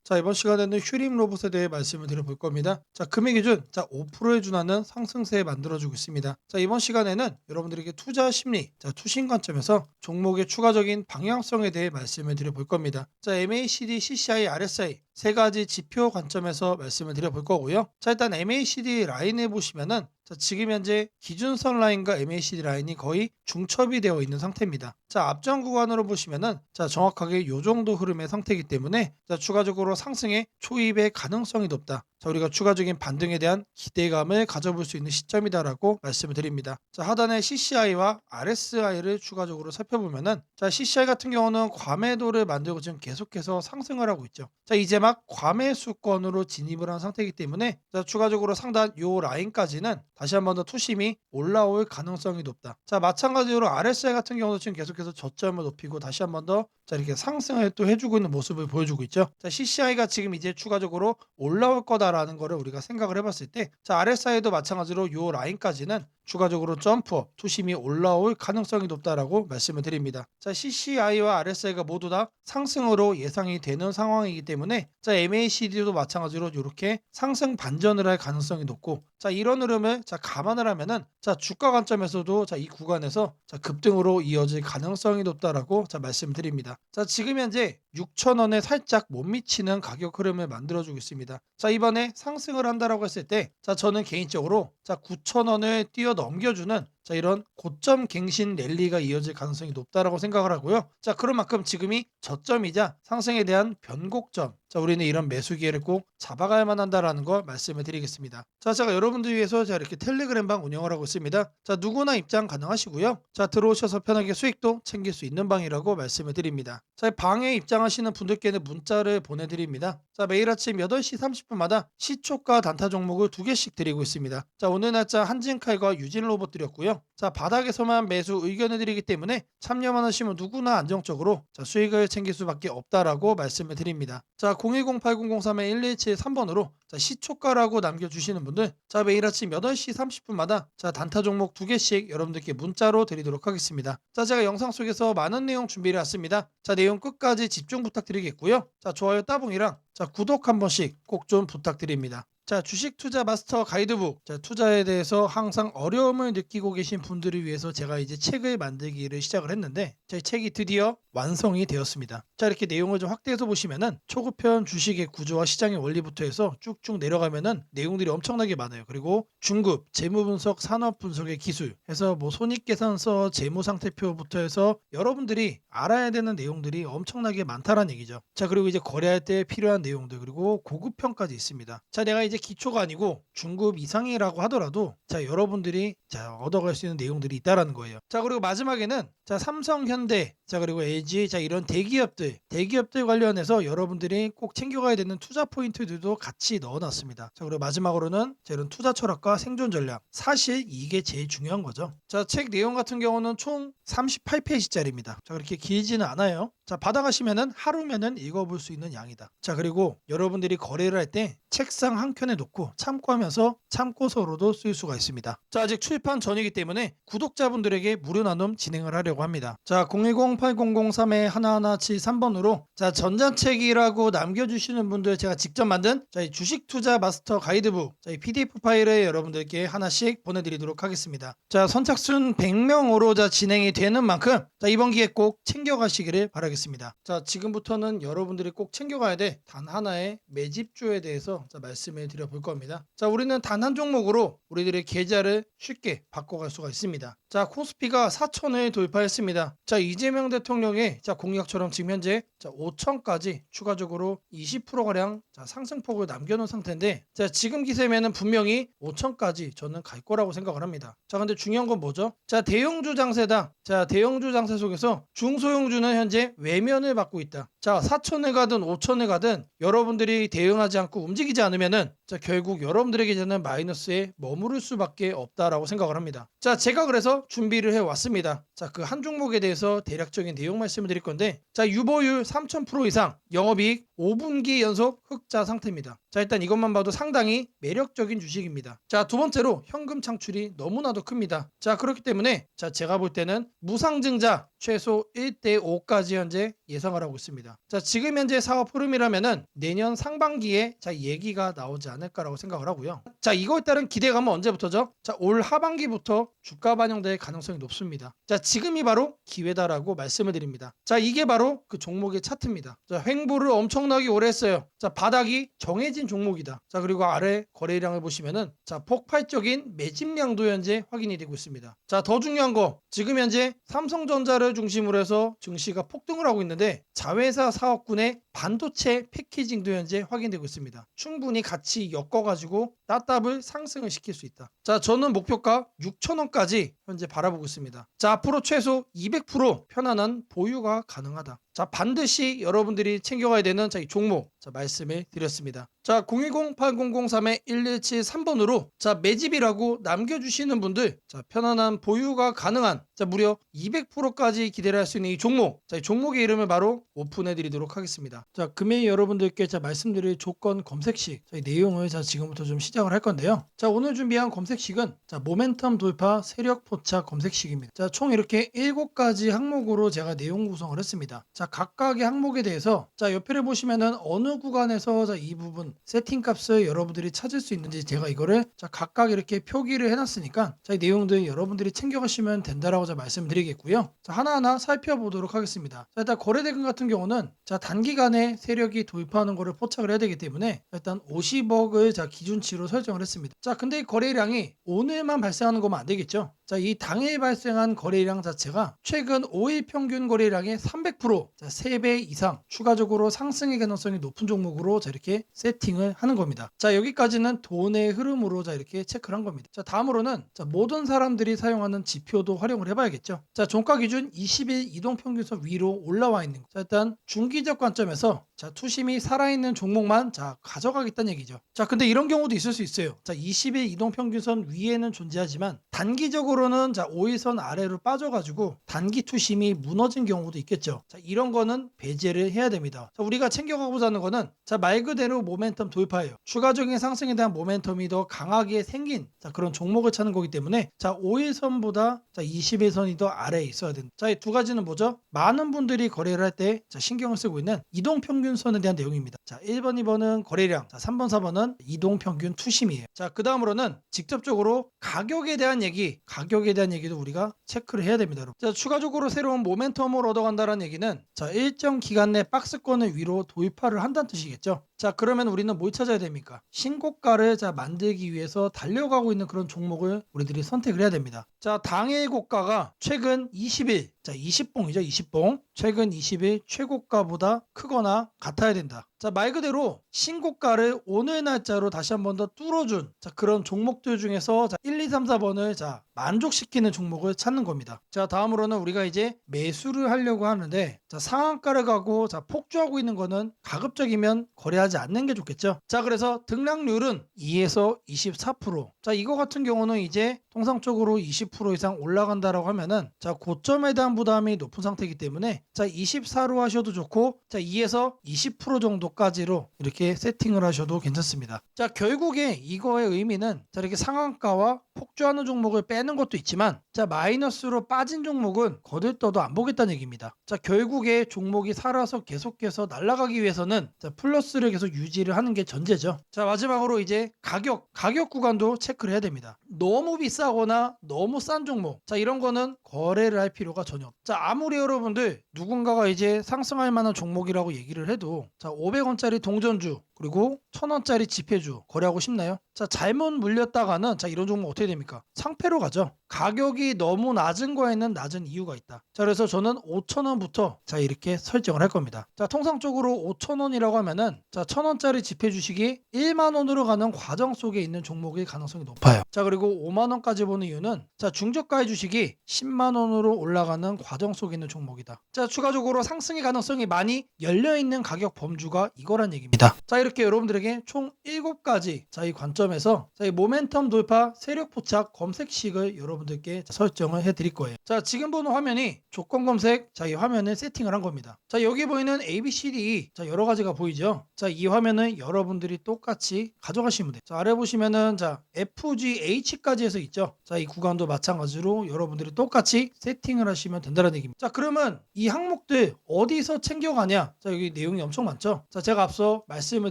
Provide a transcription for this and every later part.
자, 이번 시간에는 휴림 로봇에 대해 말씀을 드려볼 겁니다. 자, 금일 기준 5%에 준하는 상승세 만들어주고 있습니다. 자, 이번 시간에는 여러분들에게 투자 심리, 투신 관점에서 종목의 추가적인 방향성에 대해 말씀을 드려볼 겁니다. 자, MACD, CCI, RSI 세 가지 지표 관점에서 말씀을 드려볼 거고요. 자, 일단 MACD 라인에 보시면은 지금 현재 기준선 라인과 MACD 라인이 거의 중첩이 되어 있는 상태입니다. 자, 앞전 구간으로 보시면은 정확하게 이 정도 흐름의 상태이기 때문에 추가적으로 상승의 초입의 가능성이 높다. 자, 우리가 추가적인 반등에 대한 기대감을 가져볼 수 있는 시점이다라고 말씀을 드립니다. 자, 하단에 CCI와 RSI를 추가적으로 살펴보면은 CCI 같은 경우는 과매도를 만들고 지금 계속해서 상승을 하고 있죠. 자, 이제 막 과매수권으로 진입을 한 상태이기 때문에 추가적으로 상단 요 라인까지는 다시 한 번 더 투심이 올라올 가능성이 높다. 자, 마찬가지로 RSI 같은 경우도 지금 계속해서 저점을 높이고 다시 한 번 더 이렇게 상승을 또 해주고 있는 모습을 보여주고 있죠. 자, CCI가 지금 이제 추가적으로 올라올 거다라는 거를 우리가 생각을 해봤을 때, RSI도 마찬가지로 요 라인까지는 추가적으로 점프업, 투심이 올라올 가능성이 높다라고 말씀을 드립니다. 자, CCI와 RSI가 모두 다 상승으로 예상이 되는 상황이기 때문에 MACD도 마찬가지로 이렇게 상승 반전을 할 가능성이 높고, 이런 흐름을 감안을 하면은 주가 관점에서도 이 구간에서 급등으로 이어질 가능성이 높다라고 말씀드립니다. 지금 현재 6,000원에 살짝 못 미치는 가격 흐름을 만들어주고 있습니다. 이번에 상승을 한다라고 했을 때 저는 개인적으로 9,000원을 뛰어넘겨주는 이런 고점 갱신 랠리가 이어질 가능성이 높다라고 생각을 하고요. 그런 만큼 지금이 저점이자 상승에 대한 변곡점, 우리는 이런 매수 기회를 꼭 잡아가야만 한다라는 걸 말씀을 드리겠습니다. 제가 여러분들 위해서 이렇게 텔레그램방 운영을 하고 있습니다. 누구나 입장 가능하시고요. 들어오셔서 편하게 수익도 챙길 수 있는 방이라고 말씀을 드립니다. 방에 입장하시는 분들께는 문자를 보내드립니다. 매일 아침 8시 30분마다 시초가 단타 종목을 2개씩 드리고 있습니다. 오늘 날짜 한진칼과 유진 로봇 드렸고요. 바닥에서만 매수 의견을 드리기 때문에 참여만 하시면 누구나 안정적으로 수익을 챙길 수밖에 없다라고 말씀을 드립니다. 010-8003-1173번으로 시초가라고 남겨주시는 분들 매일 아침 8시 30분마다 단타 종목 2개씩 여러분들께 문자로 드리도록 하겠습니다. 제가 영상 속에서 많은 내용 준비를 했습니다. 내용 끝까지 집중 부탁드리겠고요. 좋아요 따봉이랑 구독 한 번씩 꼭 좀 부탁드립니다. 주식 투자 마스터 가이드북. 투자에 대해서 항상 어려움을 느끼고 계신 분들을 위해서 제가 이제 책을 만들기를 시작을 했는데, 제 책이 드디어 완성이 되었습니다. 이렇게 내용을 좀 확대해서 보시면은 초급편 주식의 구조와 시장의 원리부터 해서 쭉쭉 내려가면은 내용들이 엄청나게 많아요. 그리고 중급, 재무 분석, 산업 분석의 기술 해서 뭐 손익계산서, 재무 상태표부터 해서 여러분들이 알아야 되는 내용들이 엄청나게 많다라는 얘기죠. 그리고 이제 거래할 때 필요한 내용들, 그리고 고급편까지 있습니다. 내가 이제 기초가 아니고 중급 이상이라고 하더라도 여러분들이 얻어갈 수 있는 내용들이 있다라는 거예요. 그리고 마지막에는 삼성, 현대, 그리고 LG, 이런 대기업들 관련해서 여러분들이 꼭 챙겨가야 되는 투자 포인트들도 같이 넣어놨습니다. 그리고 마지막으로는 이런 투자 철학과 생존 전략, 사실 이게 제일 중요한 거죠. 책 내용 같은 경우는 총 38페이지짜리입니다. 그렇게 길지는 않아요. 받아가시면은 하루면은 읽어볼 수 있는 양이다. 그리고 여러분들이 거래를 할 때 책상 한 켠에 놓고 참고하면서 참고서로도 쓸 수가 있습니다. 아직 출판 전이기 때문에 구독자분들에게 무료 나눔 진행을 하려고 합니다. 010-8003-1173번으로 전자책이라고 남겨주시는 분들 제가 직접 만든 주식 투자 마스터 가이드북 PDF 파일을 여러분들께 하나씩 보내드리도록 하겠습니다. 선착순 100명으로 진행이 되는 만큼 이번 기회 꼭 챙겨가시기를 바라겠습니다. 지금부터는 여러분들이 꼭 챙겨가야 돼 단 하나의 매집주에 대해서 말씀을 드려볼 겁니다. 우리는 단 한 종목으로 우리들의 계좌를 쉽게 바꿔갈 수가 있습니다. 코스피가 4천을 돌파했습니다. 이재명 대통령의 공약처럼 지금 현재 5천까지 추가적으로 20%가량 상승폭을 남겨놓은 상태인데, 지금 기세면은 분명히 5천까지 저는 갈 거라고 생각을 합니다. 근데 중요한 건 뭐죠? 대형주 장세다. 대형주 장세 속에서 중소형주는 현재 외면을 받고 있다. 4천을 가든 5천을 가든 여러분들이 대응하지 않고 움직이지 않으면은 결국 여러분들에게 되는 마이너스에 머무를 수밖에 없다라고 생각을 합니다. 제가 그래서 준비를 해왔습니다. 그 한 종목에 대해서 대략적인 내용 말씀을 드릴 건데, 유보율 3000% 이상, 영업이익 5분기 연속 흑자 상태입니다. 자, 일단 이것만 봐도 상당히 매력적인 주식입니다. 자, 두 번째로 현금 창출이 너무나도 큽니다. 자, 그렇기 때문에 제가 볼 때는 무상증자 최소 1대5까지 현재 예상을 하고 있습니다. 자, 지금 현재 사업 흐름이라면은 내년 상반기에 얘기가 나오지 않을까라고 생각을 하고요. 자, 이거에 따른 기대감은 언제부터죠? 자, 올 하반기부터 주가 반영될 가능성이 높습니다. 자, 지금이 바로 기회다라고 말씀을 드립니다. 자, 이게 바로 그 종목의 차트입니다. 자, 횡보를 엄청나게 오래 했어요. 자, 바닥이 정해진 종목이다. 자, 그리고 아래 거래량을 보시면은 폭발적인 매집량도 현재 확인이 되고 있습니다. 자, 더 중요한 거 지금 현재 삼성전자를 중심으로 해서 증시가 폭등을 하고 있는데 자회사 사업군의 반도체 패키징도 현재 확인되고 있습니다. 충분히 같이 엮어가지고 따답을 상승을 시킬 수 있다. 자, 저는 목표가 6,000원까지 현재 바라보고 있습니다. 자, 앞으로 최소 200% 편안한 보유가 가능하다. 자, 반드시 여러분들이 챙겨가야 되는 이 종목 말씀을 드렸습니다. 자, 010-8003-1173번으로 매집이라고 남겨주시는 분들 편안한 보유가 가능한 무려 200%까지 기대를 할 수 있는 이 종목, 이 종목의 이름을 바로 오픈해 드리도록 하겠습니다. 자, 금일 여러분들께 말씀드릴 조건 검색식 내용을 지금부터 좀 시작을 할 건데요. 자, 오늘 준비한 검색식은 모멘텀 돌파 세력 포착 검색식입니다. 자, 총 이렇게 7가지 항목으로 제가 내용 구성을 했습니다. 자, 각각의 항목에 대해서 옆에를 보시면은 어느 구간에서 이 부분 세팅 값을 여러분들이 찾을 수 있는지 제가 이거를 각각 이렇게 표기를 해놨으니까 이 내용들 여러분들이 챙겨가시면 된다라고 말씀드리겠고요. 하나하나 살펴보도록 하겠습니다. 자, 일단 거래대금 같은 경우는 단기간에 세력이 도입하는 거를 포착을 해야 되기 때문에 일단 50억을 기준치로 설정을 했습니다. 자, 근데 이 거래량이 오늘만 발생하는 거면 안 되겠죠. 자, 이 당일 발생한 거래량 자체가 최근 5일 평균 거래량의 300%, 3배 이상 추가적으로 상승의 가능성이 높은 종목으로 이렇게 세팅을 하는 겁니다. 자, 여기까지는 돈의 흐름으로 이렇게 체크를 한 겁니다. 자, 다음으로는 모든 사람들이 사용하는 지표도 활용을 해봐야겠죠. 자, 종가 기준 20일 이동평균선 위로 올라와 있는 거. 자, 일단 중기적 관점에서 투심이 살아있는 종목만 가져가겠다는 얘기죠. 자, 근데 이런 경우도 있을 수 있어요. 자, 20일 이동평균선 위에는 존재하지만 단기적으로는 5일선 아래로 빠져가지고 단기 투심이 무너진 경우도 있겠죠. 자, 이런 거는 배제를 해야 됩니다. 자, 우리가 챙겨가고자 하는 거는 말 그대로 모멘텀 돌파예요. 추가적인 상승에 대한 모멘텀이 더 강하게 생긴 그런 종목을 찾는 거기 때문에 5일선보다 20일선이 더 아래에 있어야 된다. 자, 이 두 가지는 뭐죠? 많은 분들이 거래를 할 때 신경을 쓰고 있는 이동평균선에 대한 내용입니다. 자, 1번, 2번은 거래량, 3번, 4번은 이동평균 투심이에요. 자, 그 다음으로는 직접적으로 가격에 대한 얘기도 우리가 체크를 해야 됩니다. 자, 추가적으로 새로운 모멘텀을 얻어간다는 얘기는 일정 기간 내 박스권을 위로 돌파를 한다는 뜻이겠죠. 자, 그러면 우리는 뭘 찾아야 됩니까? 신고가를 만들기 위해서 달려가고 있는 그런 종목을 우리들이 선택을 해야 됩니다. 자, 당일 고가가 최근 20일, 20봉이죠, 20봉. 최근 20일 최고가보다 크거나 같아야 된다. 자, 말 그대로 신고가를 오늘 날짜로 다시 한 번 더 뚫어준 그런 종목들 중에서 1, 2, 3, 4번을 만족시키는 종목을 찾는 겁니다. 자, 다음으로는 우리가 이제 매수를 하려고 하는데 상한가를 가고 폭주하고 있는 거는 가급적이면 거래하지 않는 게 좋겠죠. 자, 그래서 등락률은 2에서 24%. 자, 이거 같은 경우는 이제 통상적으로 20% 이상 올라간다라고 하면은 고점에 대한 부담이 높은 상태이기 때문에 24로 하셔도 좋고 2에서 20% 정도까지로 이렇게 세팅을 하셔도 괜찮습니다. 자, 결국에 이거의 의미는 이렇게 상한가와 폭주하는 종목을 빼는 것도 있지만 마이너스로 빠진 종목은 거들떠도 안 보겠다는 얘기입니다. 자, 결국에 종목이 살아서 계속해서 날아가기 위해서는 플러스를 계속 유지를 하는 게 전제죠. 자, 마지막으로 이제 가격 구간도 체크를 해야 됩니다. 너무 비싸거나 너무 싼 종목, 이런 거는 거래를 할 필요가 전혀 없죠. 자, 아무리 여러분들 누군가가 이제 상승할 만한 종목이라고 얘기를 해도 500원짜리 동전주 그리고 1000원짜리 지폐주 거래하고 싶나요? 자, 잘못 물렸다가는 이런 종목 어떻게 됩니까? 상패로 가죠. 가격이 너무 낮은 거에는 낮은 이유가 있다. 자, 그래서 저는 5,000원부터 이렇게 설정을 할 겁니다. 자, 통상적으로 5,000원이라고 하면은 1,000원짜리 지폐 주식이 1만 원으로 가는 과정 속에 있는 종목일 가능성이 높아요. 자, 그리고 5만 원까지 보는 이유는 중저가의 주식이 10만 원으로 올라가는 과정 속에 있는 종목이다. 자, 추가적으로 상승의 가능성이 많이 열려 있는 가격 범주가 이거란 얘기입니다. 자, 이렇게 여러분들에게 총 7가지 이 관점에서 이 모멘텀 돌파 세력 포착 검색식을 여러분들께 설정을 해 드릴 거예요. 자, 지금 보는 화면이 조건 검색 이 화면을 세팅을 한 겁니다. 자, 여기 보이는 ABCD 여러 가지가 보이죠. 자, 이 화면은 여러분들이 똑같이 가져가시면 돼요. 자, 아래 보시면은 FGH까지 해서 있죠. 자, 이 구간도 마찬가지로 여러분들이 똑같이 세팅을 하시면 된다는 얘기입니다. 자, 그러면 이 항목들 어디서 챙겨가냐? 자, 여기 내용이 엄청 많죠. 자, 제가 앞서 말씀을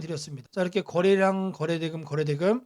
드렸습니다. 자, 이렇게 거래량, 거래대금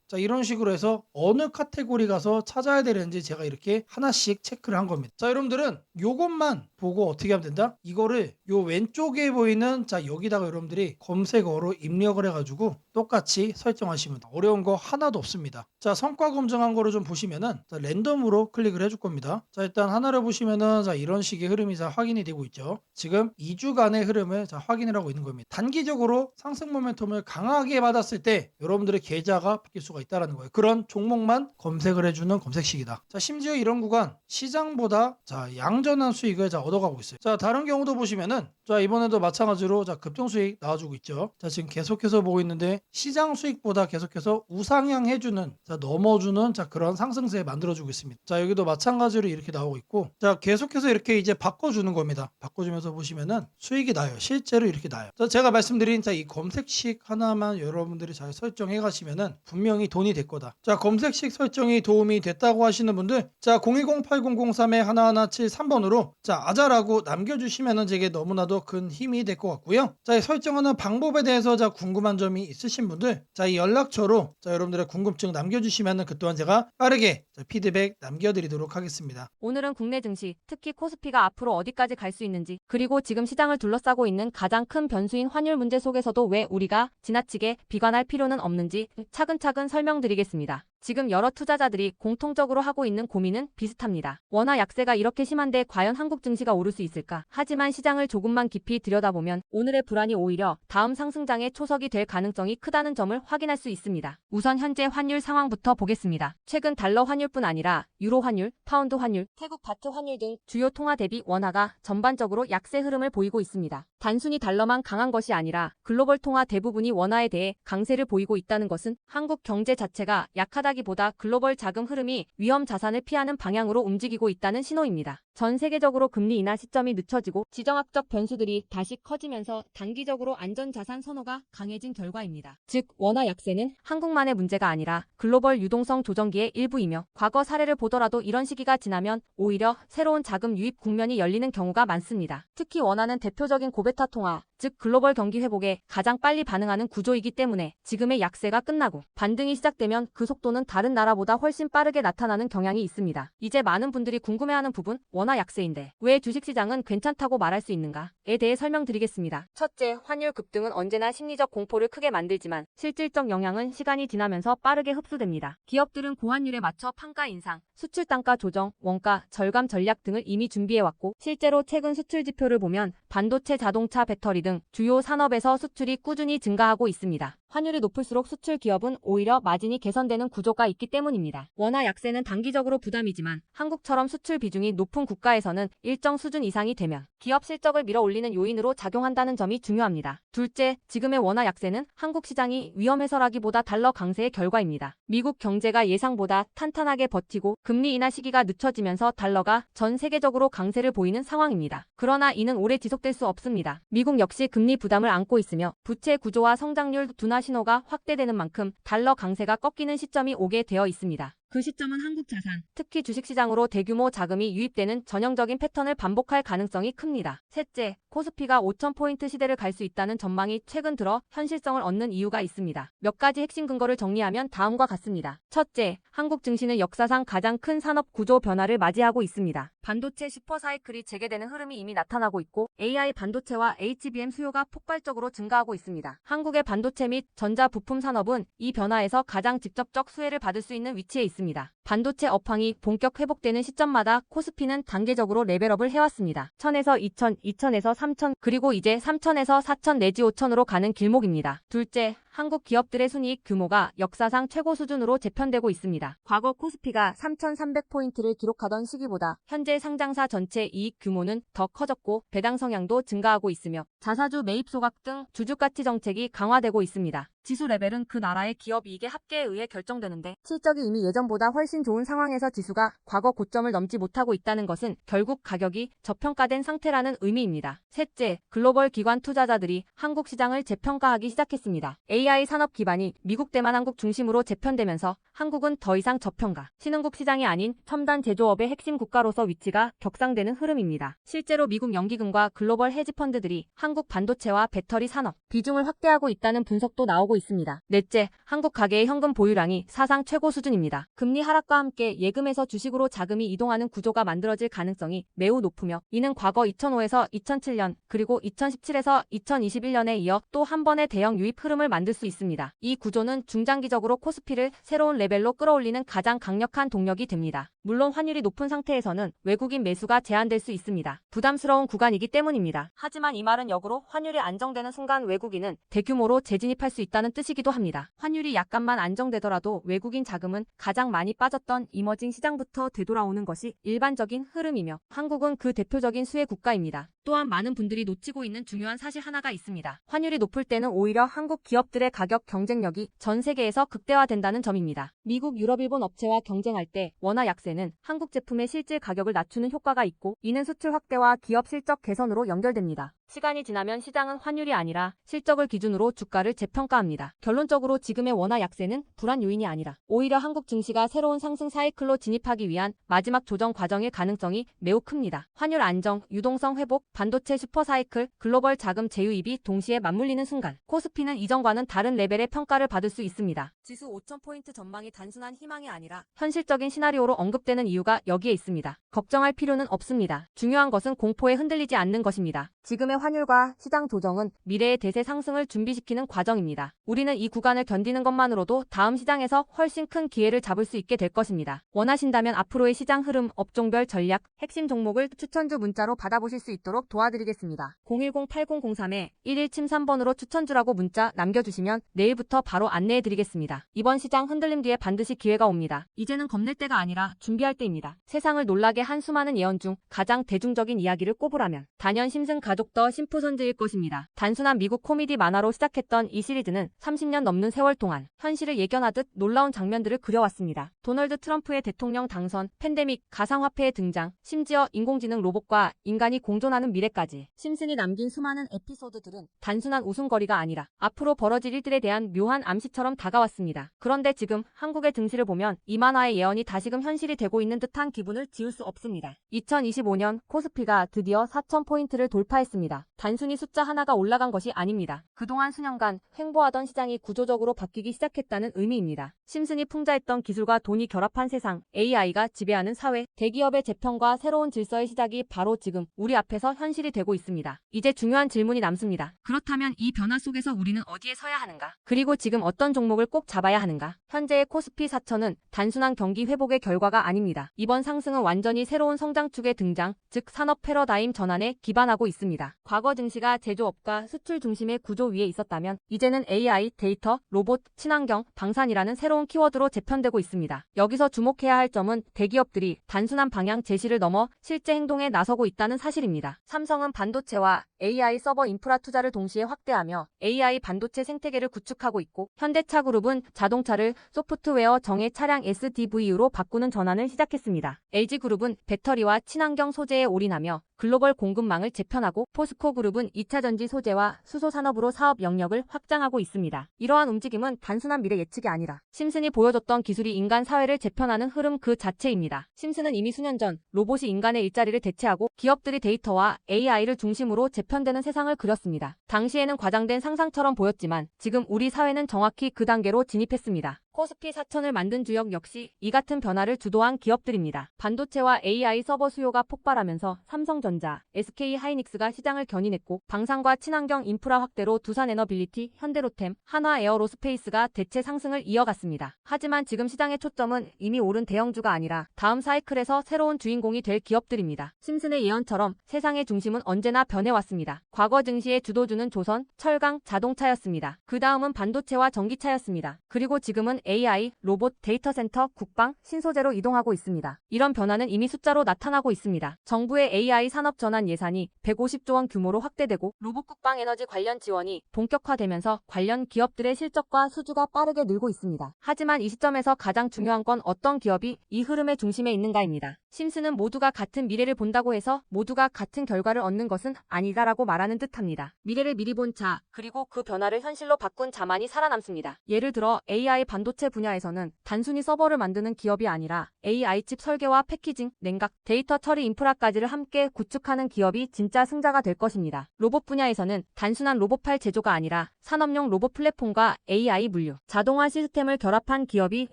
자, 이런 식으로 해서 어느 카테고리 가서 찾아야 되는지 제가 이렇게 하나씩 체크를 한 겁니다. 자, 여러분들은 요것만 보고 어떻게 하면 된다? 이거를 요 왼쪽에 보이는 여기다가 여러분들이 검색어로 입력을 해가지고 똑같이 설정하시면 돼요. 어려운 거 하나도 없습니다. 자, 성과 검증한 거를 좀 보시면은 랜덤으로 클릭을 해줄 겁니다. 자, 일단 하나를 보시면은 이런 식의 흐름이 확인이 되고 있죠. 지금 2주간의 흐름을 확인을 하고 있는 겁니다. 단기적으로 상승 모멘텀을 강하게 받았을 때 여러분들의 계좌가 바뀔 수가 있다는 거예요. 그런 종목만 검색을 해주는 검색식이다. 자, 심지어 이런 구간 시장보다 양전한 수익을 얻어가고 있어요. 자, 다른 경우도 보시면은 이번에도 마찬가지로 급등 수익 나와주고 있죠. 자, 지금 계속해서 보고 있는데 시장 수익보다 계속해서 우상향 해주는 넘어주는 그런 상승세 만들어주고 있습니다. 자, 여기도 마찬가지로 이렇게 나오고 있고, 자, 계속해서 이렇게 이제 바꿔주는 겁니다. 바꿔주면서 보시면은 수익이 나요. 실제로 이렇게 나요. 자, 제가 말씀드린 이 검색식 하나만 여러분들이 잘 설정해 가시면은 분명히 돈이 될 거다. 자, 검색식 설정이 도움이 됐다고 하시는 분들, 자, 010-8003-1173번으로 아자라고 남겨주시면은 제게 너무나도 큰 힘이 될 것 같고요. 자, 이 설정하는 방법에 대해서 궁금한 점이 있으신 분들, 이 연락처로 여러분들의 궁금증 남겨주시면은 그 또한 제가 빠르게 피드백 남겨드리도록 하겠습니다. 오늘은 국내 증시, 특히 코스피가 앞으로 어디까지 갈 수 있는지, 그리고 지금 시장을 둘러싸고 있는 가장 큰 변수인 환율 문제 속에서도 왜 우리가 지나치게 비관할 필요는 없는지 차근차근 설명드리겠습니다. 지금 여러 투자자들이 공통적으로 하고 있는 고민은 비슷합니다. 원화 약세가 이렇게 심한데 과연 한국 증시가 오를 수 있을까? 하지만 시장을 조금만 깊이 들여다보면 오늘의 불안이 오히려 다음 상승장의 초석이 될 가능성이 크다는 점을 확인할 수 있습니다. 우선 현재 환율 상황부터 보겠습니다. 최근 달러 환율뿐 아니라 유로 환율, 파운드 환율, 태국 바트 환율 등 주요 통화 대비 원화가 전반적으로 약세 흐름을 보이고 있습니다. 단순히 달러만 강한 것이 아니라 글로벌 통화 대부분이 원화에 대해 강세를 보이고 있다는 것은 한국 경제 자체가 약하다기보다 글로벌 자금 흐름이 위험 자산을 피하는 방향으로 움직이고 있다는 신호입니다. 전 세계적으로 금리 인하 시점이 늦춰지고 지정학적 변수들이 다시 커지면서 단기적으로 안전자산 선호가 강해진 결과입니다. 즉, 원화 약세는 한국만의 문제가 아니라 글로벌 유동성 조정기의 일부이며 과거 사례를 보더라도 이런 시기가 지나면 오히려 새로운 자금 유입 국면이 열리는 경우가 많습니다. 특히 원화는 대표적인 고베타 통화, 즉 글로벌 경기 회복에 가장 빨리 반응하는 구조이기 때문에 지금의 약세가 끝나고 반등이 시작되면 그 속도는 다른 나라보다 훨씬 빠르게 나타나는 경향이 있습니다. 이제 많은 분들이 궁금해하는 부분, 원화 약세인데 왜 주식시장은 괜찮다고 말할 수 있는가에 대해 설명드리겠습니다. 첫째, 환율 급등은 언제나 심리적 공포를 크게 만들지만 실질적 영향은 시간이 지나면서 빠르게 흡수됩니다. 기업들은 고환율에 맞춰 판가 인상, 수출 단가 조정, 원가 절감 전략 등을 이미 준비해왔고 실제로 최근 수출 지표를 보면 반도체, 자동차, 배터리 등 주요 산업에서 수출이 꾸준히 증가하고 있습니다. 환율이 높을수록 수출 기업은 오히려 마진이 개선되는 구조가 있기 때문입니다. 원화 약세는 단기적으로 부담이지만 한국처럼 수출 비중이 높은 국가에서는 일정 수준 이상이 되면 기업 실적을 밀어올리는 요인으로 작용한다는 점이 중요합니다. 둘째, 지금의 원화 약세는 한국 시장이 위험해서라기보다 달러 강세의 결과입니다. 미국 경제가 예상보다 탄탄하게 버티고 금리 인하 시기가 늦춰지면서 달러가 전 세계적으로 강세를 보이는 상황입니다. 그러나 이는 오래 지속될 수 없습니다. 미국 역시 금리 부담을 안고 있으며 부채 구조와 성장률 둔화 신호가 확대되는 만큼 달러 강세가 꺾이는 시점이 오게 되어 있습니다. 그 시점은 한국 자산, 특히 주식시장으로 대규모 자금이 유입되는 전형적인 패턴을 반복할 가능성이 큽니다. 셋째, 코스피가 5,000포인트 시대를 갈 수 있다는 전망이 최근 들어 현실성을 얻는 이유가 있습니다. 몇 가지 핵심 근거를 정리하면 다음과 같습니다. 첫째, 한국 증시는 역사상 가장 큰 산업 구조 변화를 맞이하고 있습니다. 반도체 슈퍼사이클이 재개되는 흐름이 이미 나타나고 있고 AI 반도체와 HBM 수요가 폭발적으로 증가하고 있습니다. 한국의 반도체 및 전자 부품 산업은 이 변화에서 가장 직접적 수혜를 받을 수 있는 위치에 있습니다. 반도체 업황이 본격 회복되는 시점마다 코스피는 단계적으로 레벨업을 해왔습니다. 1000에서 2000, 2000에서 3000, 그리고 이제 3000에서 4000 내지 5000으로 가는 길목입니다. 둘째, 한국 기업들의 순이익 규모가 역사상 최고 수준으로 재편되고 있습니다. 과거 코스피가 3,300포인트를 기록하던 시기보다 현재 상장사 전체 이익 규모는 더 커졌고 배당 성향도 증가하고 있으며 자사주 매입 소각 등 주주가치 정책이 강화되고 있습니다. 지수 레벨은 그 나라의 기업 이익의 합계에 의해 결정되는데 실적이 이미 예전보다 훨씬 좋은 상황에서 지수가 과거 고점을 넘지 못하고 있다는 것은 결국 가격이 저평가된 상태라는 의미입니다. 셋째, 글로벌 기관 투자자들이 한국 시장을 재평가하기 시작했습니다. AI 산업 기반이 미국 대만한국 중심으로 재편되면서 한국은 더 이상 저평가, 신흥국 시장이 아닌 첨단 제조업의 핵심 국가로서 위치가 격상되는 흐름입니다. 실제로 미국 연기금과 글로벌 헤지펀드들이 한국 반도체와 배터리 산업 비중을 확대하고 있다는 분석도 나오고 있습니다. 넷째, 한국 가계의 현금 보유량이 사상 최고 수준입니다. 금리 하락과 함께 예금에서 주식으로 자금이 이동하는 구조가 만들어질 가능성이 매우 높으며 이는 과거 2005에서 2007년 그리고 2017에서 2021년에 이어 또 한 번의 대형 유입 흐름을 만들 수 있습니다. 이 구조는 중장기적으로 코스피를 새로운 레벨로 끌어올리는 가장 강력한 동력이 됩니다. 물론 환율이 높은 상태에서는 외국인 매수가 제한될 수 있습니다. 부담스러운 구간이기 때문입니다. 하지만 이 말은 역으로 환율이 안정되는 순간 외국인은 대규모로 재진입할 수 있다는 뜻이기도 합니다. 환율이 약간만 안정되더라도 외국인 자금은 가장 많이 빠졌던 이머징 시장부터 되돌아오는 것이 일반적인 흐름이며 한국은 그 대표적인 수혜 국가입니다. 또한 많은 분들이 놓치고 있는 중요한 사실 하나가 있습니다. 환율이 높을 때는 오히려 한국 기업들의 가격 경쟁력이 전 세계에서 극대화된다는 점입니다. 미국, 유럽, 일본 업체와 경쟁할 때 원화 약세는 한국 제품의 실질 가격을 낮추는 효과가 있고 이는 수출 확대와 기업 실적 개선으로 연결됩니다. 시간이 지나면 시장은 환율이 아니라 실적을 기준으로 주가를 재평가합니다. 결론적으로 지금의 원화 약세는 불안 요인이 아니라 오히려 한국 증시가 새로운 상승 사이클로 진입하기 위한 마지막 조정 과정일 가능성이 매우 큽니다. 환율 안정, 유동성 회복, 반도체 슈퍼 사이클, 글로벌 자금 재유입이 동시에 맞물리는 순간 코스피는 이전과는 다른 레벨의 평가를 받을 수 있습니다. 지수 5,000포인트 전망이 단순한 희망이 아니라 현실적인 시나리오로 언급되는 이유가 여기에 있습니다. 걱정할 필요는 없습니다. 중요한 것은 공포에 흔들리지 않는 것입니다. 지금의 환율과 시장 조정은 미래의 대세 상승을 준비시키는 과정입니다. 우리는 이 구간을 견디는 것만으로도 다음 시장에서 훨씬 큰 기회를 잡을 수 있게 될 것입니다. 원하신다면 앞으로의 시장 흐름, 업종별 전략, 핵심 종목을 추천주 문자로 받아보실 수 있도록 도와드리겠습니다. 010-8003-1173번으로 추천주라고 문자 남겨주시면 내일부터 바로 안내해드리겠습니다. 이번 시장 흔들림 뒤에 반드시 기회가 옵니다. 이제는 겁낼 때가 아니라 준비할 때입니다. 세상을 놀라게 한 수많은 예언 중 가장 대중적인 이야기를 꼽으라면 단연 심슨 가족 더 심프선즈일 것입니다. 단순한 미국 코미디 만화로 시작했던 이 시리즈는 30년 넘는 세월 동안 현실을 예견하듯 놀라운 장면들을 그려왔습니다. 도널드 트럼프의 대통령 당선, 팬데믹, 가상화폐의 등장, 심지어 인공지능 로봇과 인간이 공존하는 미래까지 심슨이 남긴 수많은 에피소드들은 단순한 웃음거리가 아니라 앞으로 벌어질 일들에 대한 묘한 암시처럼 다가왔습니다. 그런데 지금 한국의 증시를 보면 이 만화의 예언이 다시금 현실이 되고 있는 듯한 기분을 지울 수 없습니다. 2025년 코스피가 드디어 4,000포인트를 돌파했습니다. 단순히 숫자 하나가 올라간 것이 아닙니다. 그동안 수년간 횡보하던 시장이 구조적으로 바뀌기 시작했다는 의미입니다. 심슨이 풍자했던 기술과 돈이 결합한 세상, AI가 지배하는 사회, 대기업의 재편과 새로운 질서의 시작이 바로 지금 우리 앞에서 현실이 되고 있습니다. 이제 중요한 질문이 남습니다. 그렇다면 이 변화 속에서 우리는 어디에 서야 하는가? 그리고 지금 어떤 종목을 꼭 잡아야 하는가? 현재의 코스피 4천은 단순한 경기 회복의 결과가 아닙니다. 이번 상승은 완전히 새로운 성장축의 등장, 즉 산업 패러다임 전환에 기반하고 있습니다. 과거 증시가 제조업과 수출 중심의 구조 위에 있었다면 이제는 AI, 데이터, 로봇, 친환경, 방산이라는 새로운 키워드로 재편되고 있습니다. 여기서 주목해야 할 점은 대기업들이 단순한 방향 제시를 넘어 실제 행동에 나서고 있다는 사실입니다. 삼성은 반도체와 AI 서버 인프라 투자를 동시에 확대하며 AI 반도체 생태계를 구축하고 있고 현대차그룹은 자동차를 소프트웨어 정예 차량 SDV로 바꾸는 전환을 시작했습니다. LG그룹은 배터리와 친환경 소재에 올인하며 글로벌 공급망을 재편하고 포스코그룹은 2차전지 소재와 수소 산업으로 사업 영역을 확장하고 있습니다. 이러한 움직임은 단순한 미래 예측이 아니라 심슨이 보여줬던 기술이 인간 사회를 재편하는 흐름 그 자체입니다. 심슨은 이미 수년 전 로봇이 인간의 일자리를 대체하고 기업들이 데이터와 AI를 중심으로 재편되는 세상을 그렸습니다. 당시에는 과장된 상상처럼 보였지만 지금 우리 사회는 정확히 그 단계로 진입했습니다. 코스피 4000을 만든 주역 역시 이 같은 변화를 주도한 기업들입니다. 반도체와 AI 서버 수요가 폭발하면서 삼성전자, SK하이닉스가 시장을 견인했고 방산과 친환경 인프라 확대로 두산에너빌리티, 현대로템, 한화에어로스페이스가 대체 상승을 이어갔습니다. 하지만 지금 시장의 초점은 이미 오른 대형주가 아니라 다음 사이클에서 새로운 주인공이 될 기업들입니다. 심슨의 예언처럼 세상의 중심은 언제나 변해왔습니다. 과거 증시의 주도주는 조선, 철강, 자동차였습니다. 그 다음은 반도체와 전기차였습니다. 그리고 지금은 AI, 로봇, 데이터 센터, 국방, 신소재로 이동하고 있습니다. 이런 변화는 이미 숫자로 나타나고 있습니다. 정부의 AI 산업 전환 예산이 150조 원 규모로 확대되고 로봇 국방 에너지 관련 지원이 본격화되면서 관련 기업들의 실적과 수주가 빠르게 늘고 있습니다. 하지만 이 시점에서 가장 중요한 건 어떤 기업이 이 흐름의 중심에 있는가입니다. 심슨은 모두가 같은 미래를 본다고 해서 모두가 같은 결과를 얻는 것은 아니다라고 말하는 듯합니다. 미래를 미리 본 자, 그리고 그 변화를 현실로 바꾼 자만이 살아남습니다. 예를 들어 AI 반도체 분야에서는 단순히 서버를 만드는 기업이 아니라 AI 칩 설계와 패키징, 냉각, 데이터 처리 인프라까지를 함께 구축하는 기업이 진짜 승자가 될 것입니다. 로봇 분야에서는 단순한 로봇팔 제조가 아니라 산업용 로봇 플랫폼과 AI 물류, 자동화 시스템을 결합한 기업이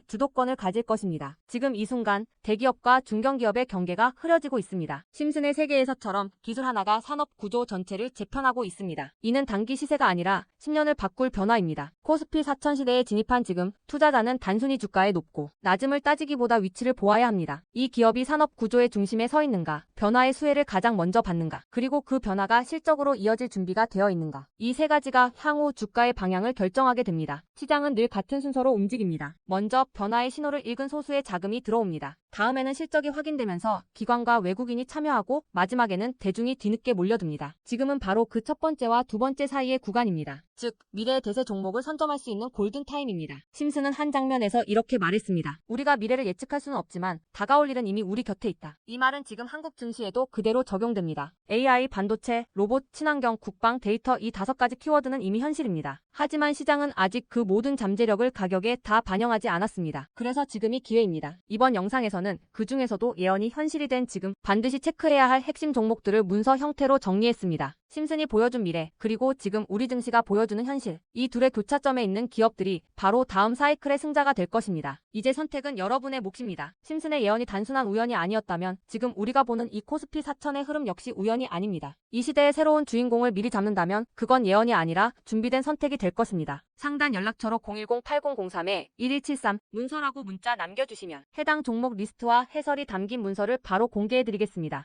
주도권을 가질 것입니다. 지금 이 순간 대기업과 중견기업의 경계가 흐려지고 있습니다. 심슨의 세계에서처럼 기술 하나가 산업 구조 전체를 재편하고 있습니다. 이는 단기 시세가 아니라 10년을 바꿀 변화입니다. 코스피 4000 시대에 진입한 지금 투자자는 단순히 주가의 높고 낮음을 따지기보다 위치를 보아야 합니다. 이 기업이 산업 구조의 중심에 서 있는가, 변화의 수혜를 가장 먼저 받는가, 그리고 그 변화가 실적으로 이어질 준비가 되어 있는가. 이 세 가지가 향후 주가의 방향을 결정하게 됩니다. 시장은 늘 같은 순서로 움직입니다. 먼저 변화의 신호를 읽은 소수의 자금이 들어옵니다. 다음에는 실적이 확인되면서 기관과 외국인이 참여하고 마지막에는 대중이 뒤늦게 몰려듭니다. 지금은 바로 그 첫 번째와 두 번째 사이의 구간입니다. 즉, 미래의 대세 종목을 선점할 수 있는 골든타임입니다. 심슨은 한 장면에서 이렇게 말했습니다. 우리가 미래를 예측할 수는 없지만 다가올 일은 이미 우리 곁에 있다. 이 말은 지금 한국 증시에도 그대로 적용됩니다. AI, 반도체, 로봇, 친환경, 국방, 데이터 이 5가지 키워드는 이미 현실입니다. 하지만 시장은 아직 그 모든 잠재력을 가격에 다 반영하지 않았습니다. 그래서 지금이 기회입니다. 이번 영상에서는 그 중에서도 예언이 현실이 된 지금 반드시 체크해야 할 핵심 종목들을 문서 형태로 정리했습니다. 심슨이 보여준 미래, 그리고 지금 우리 증시가 보여주는 현실. 이 둘의 교차점에 있는 기업들이 바로 다음 사이클의 승자가 될 것입니다. 이제 선택은 여러분의 몫입니다. 심슨의 예언이 단순한 우연이 아니었다면 지금 우리가 보는 이 코스피 4000의 흐름 역시 우연이 아닙니다. 이 시대의 새로운 주인공을 미리 잡는다면 그건 예언이 아니라 준비된 선택이 될 것입니다. 상단 연락처로 010-8003-1173 문서라고 문자 남겨주시면 해당 종목 리스트와 해설이 담긴 문서를 바로 공개해드리겠습니다.